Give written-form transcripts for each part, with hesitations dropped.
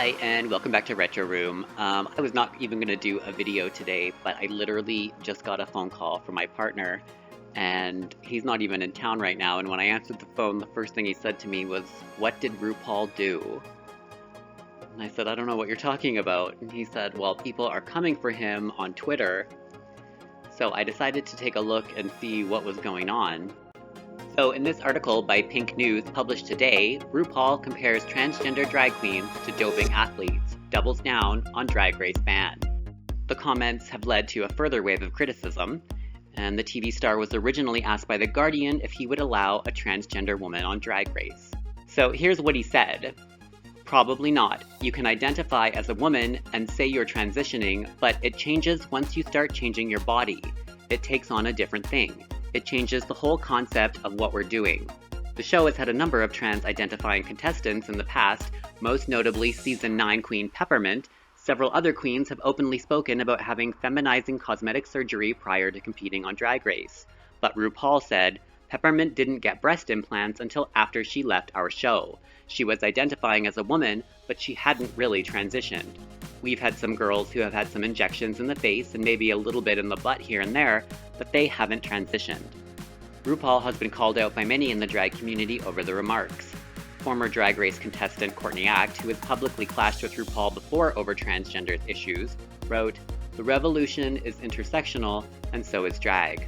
Hi, and welcome back to Retro Room. I was not even going to do a video today, but I literally just got a phone call from my partner, and he's not even in town right now, and when I answered the phone, the first thing he said to me was, "What did Rupaul do?" And I said, "I don't know what you're talking about." And he said, "Well, people are coming for him on Twitter." So I decided to take a look and see what was going on. So in this article by Pink News published today, RuPaul compares transgender drag queens to doping athletes, doubles down on Drag Race ban. The comments have led to a further wave of criticism, and the TV star was originally asked by The Guardian if he would allow a transgender woman on Drag Race. So here's what he said. "Probably not. You can identify as a woman and say you're transitioning, but it changes once you start changing your body. It takes on a different thing. It changes the whole concept of what we're doing." The show has had a number of trans-identifying contestants in the past, most notably Season 9 Queen Peppermint. Several other queens have openly spoken about having feminizing cosmetic surgery prior to competing on Drag Race. But RuPaul said, "Peppermint didn't get breast implants until after she left our show. She was identifying as a woman, but she hadn't really transitioned. We've had some girls who have had some injections in the face and maybe a little bit in the butt here and there, but they haven't transitioned." RuPaul has been called out by many in the drag community over the remarks. Former Drag Race contestant Courtney Act, who has publicly clashed with RuPaul before over transgender issues, wrote, "The revolution is intersectional, and so is drag."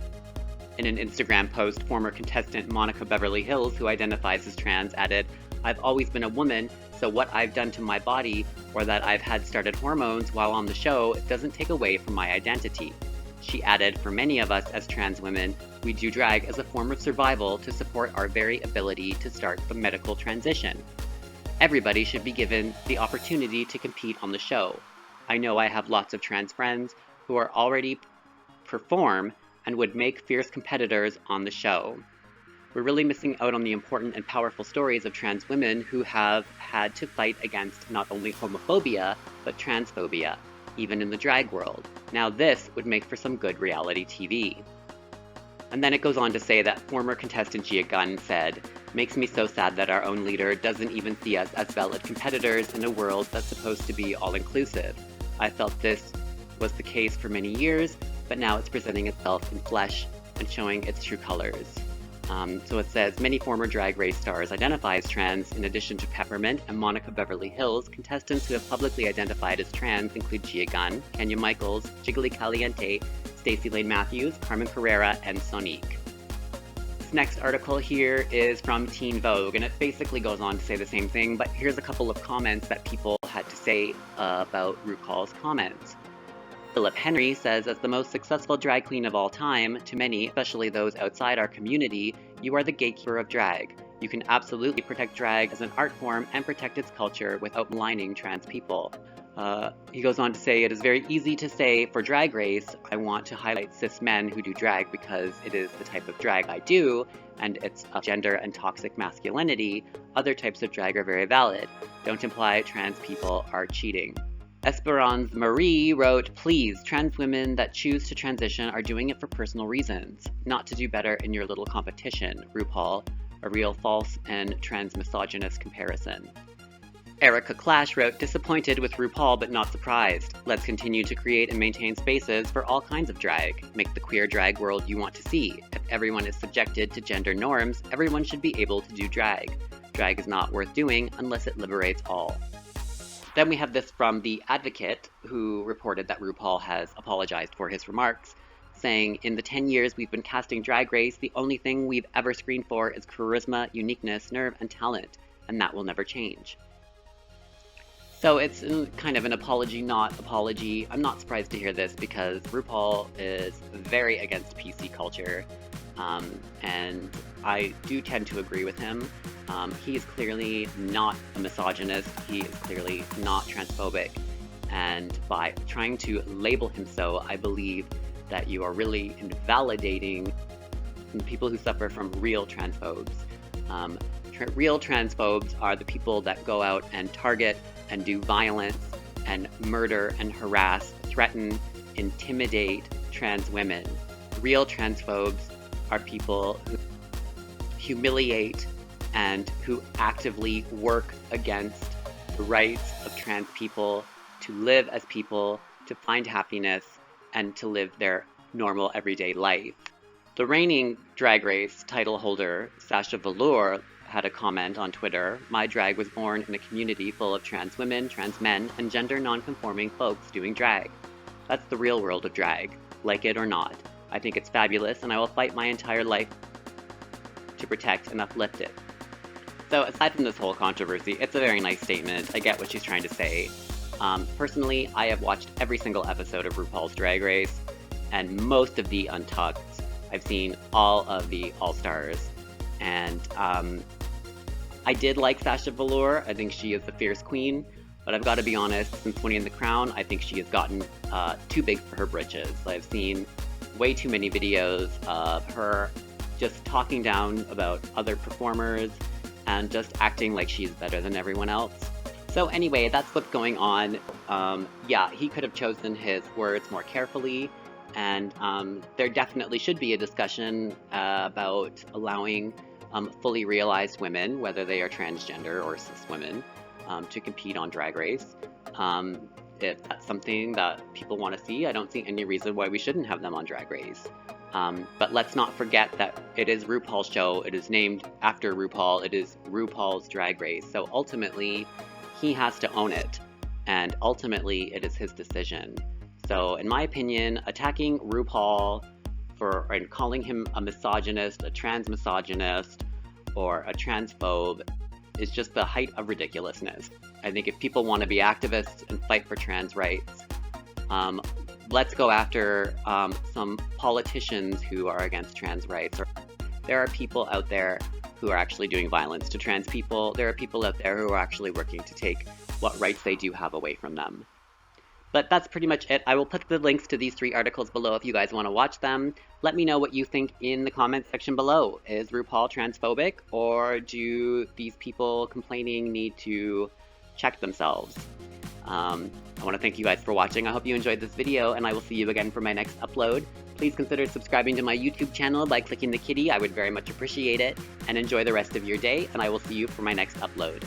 In an Instagram post, former contestant Monica Beverly Hills, who identifies as trans, added, "I've always been a woman, so what I've done to my body, or that I've had started hormones while on the show, doesn't take away from my identity." She added, "For many of us as trans women, we do drag as a form of survival to support our very ability to start the medical transition. Everybody should be given the opportunity to compete on the show. I know I have lots of trans friends who are already perform and would make fierce competitors on the show. We're really missing out on the important and powerful stories of trans women who have had to fight against not only homophobia, but transphobia, even in the drag world. Now this would make for some good reality TV." And then it goes on to say that former contestant Gia Gunn said, "Makes me so sad that our own leader doesn't even see us as valid competitors in a world that's supposed to be all-inclusive. I felt this was the case for many years, but now it's presenting itself in flesh and showing its true colors." So it says, many former Drag Race stars identify as trans. In addition to Peppermint and Monica Beverly Hills, contestants who have publicly identified as trans include Gia Gunn, Kenya Michaels, Jiggly Caliente, Stacey Lane Matthews, Carmen Carrera, and Sonique. This next article here is from Teen Vogue, and it basically goes on to say the same thing, but here's a couple of comments that people had to say about RuPaul's comments. Philip Henry says, "As the most successful drag queen of all time, to many, especially those outside our community, you are the gatekeeper of drag. You can absolutely protect drag as an art form and protect its culture without maligning trans people." He goes on to say, "It is very easy to say, for Drag Race, I want to highlight cis men who do drag because it is the type of drag I do, and it's of gender and toxic masculinity. Other types of drag are very valid. Don't imply trans people are cheating." Esperance Marie wrote, "Please, trans women that choose to transition are doing it for personal reasons, not to do better in your little competition. RuPaul, a real false and trans-misogynist comparison." Erica Clash wrote, "Disappointed with RuPaul but not surprised. Let's continue to create and maintain spaces for all kinds of drag. Make the queer drag world you want to see. If everyone is subjected to gender norms, everyone should be able to do drag. Drag is not worth doing unless it liberates all." Then we have this from The Advocate, who reported that RuPaul has apologized for his remarks, saying, "In the 10 years we've been casting Drag Race, the only thing we've ever screened for is charisma, uniqueness, nerve, and talent, and that will never change." So it's kind of an apology, not apology. I'm not surprised to hear this because RuPaul is very against PC culture, and I do tend to agree with him. He is clearly not a misogynist, he is clearly not transphobic, and by trying to label him so, I believe that you are really invalidating people who suffer from real transphobes. Real transphobes are the people that go out and target and do violence and murder and harass, threaten, intimidate trans women. Real transphobes are people who humiliate and who actively work against the rights of trans people to live as people, to find happiness, and to live their normal everyday life. The reigning Drag Race title holder, Sasha Velour, had a comment on Twitter: "My drag was born in a community full of trans women, trans men, and gender non-conforming folks doing drag. That's the real world of drag, like it or not. I think it's fabulous, and I will fight my entire life to protect and uplift it." So aside from this whole controversy, it's a very nice statement. I get what she's trying to say. Personally, I have watched every single episode of RuPaul's Drag Race, and most of the Untucked. I've seen all of the All-Stars, and I did like Sasha Velour. I think she is the fierce queen, but I've got to be honest, since winning the crown, I think she has gotten too big for her britches. I've seen way too many videos of her just talking down about other performers and just acting like she's better than everyone else. So anyway, that's what's going on. Yeah, he could have chosen his words more carefully, and there definitely should be a discussion about allowing fully realized women, whether they are transgender or cis women, to compete on Drag Race. If that's something that people want to see, I don't see any reason why we shouldn't have them on Drag Race. But let's not forget that it is RuPaul's show. It is named after RuPaul. It is RuPaul's Drag Race. So ultimately, he has to own it. And ultimately, it is his decision. So in my opinion, attacking RuPaul and calling him a misogynist, a trans misogynist, or a transphobe is just the height of ridiculousness. I think if people want to be activists and fight for trans rights, let's go after some politicians who are against trans rights. There are people out there who are actually doing violence to trans people. There are people out there who are actually working to take what rights they do have away from them. But that's pretty much it. I will put the links to these 3 articles below if you guys want to watch them. Let me know what you think in the comments section below. Is RuPaul transphobic, or do these people complaining need to check themselves? I want to thank you guys for watching. I hope you enjoyed this video, and I will see you again for my next upload. Please consider subscribing to my YouTube channel by clicking the kitty. I would very much appreciate it. And enjoy the rest of your day, and I will see you for my next upload.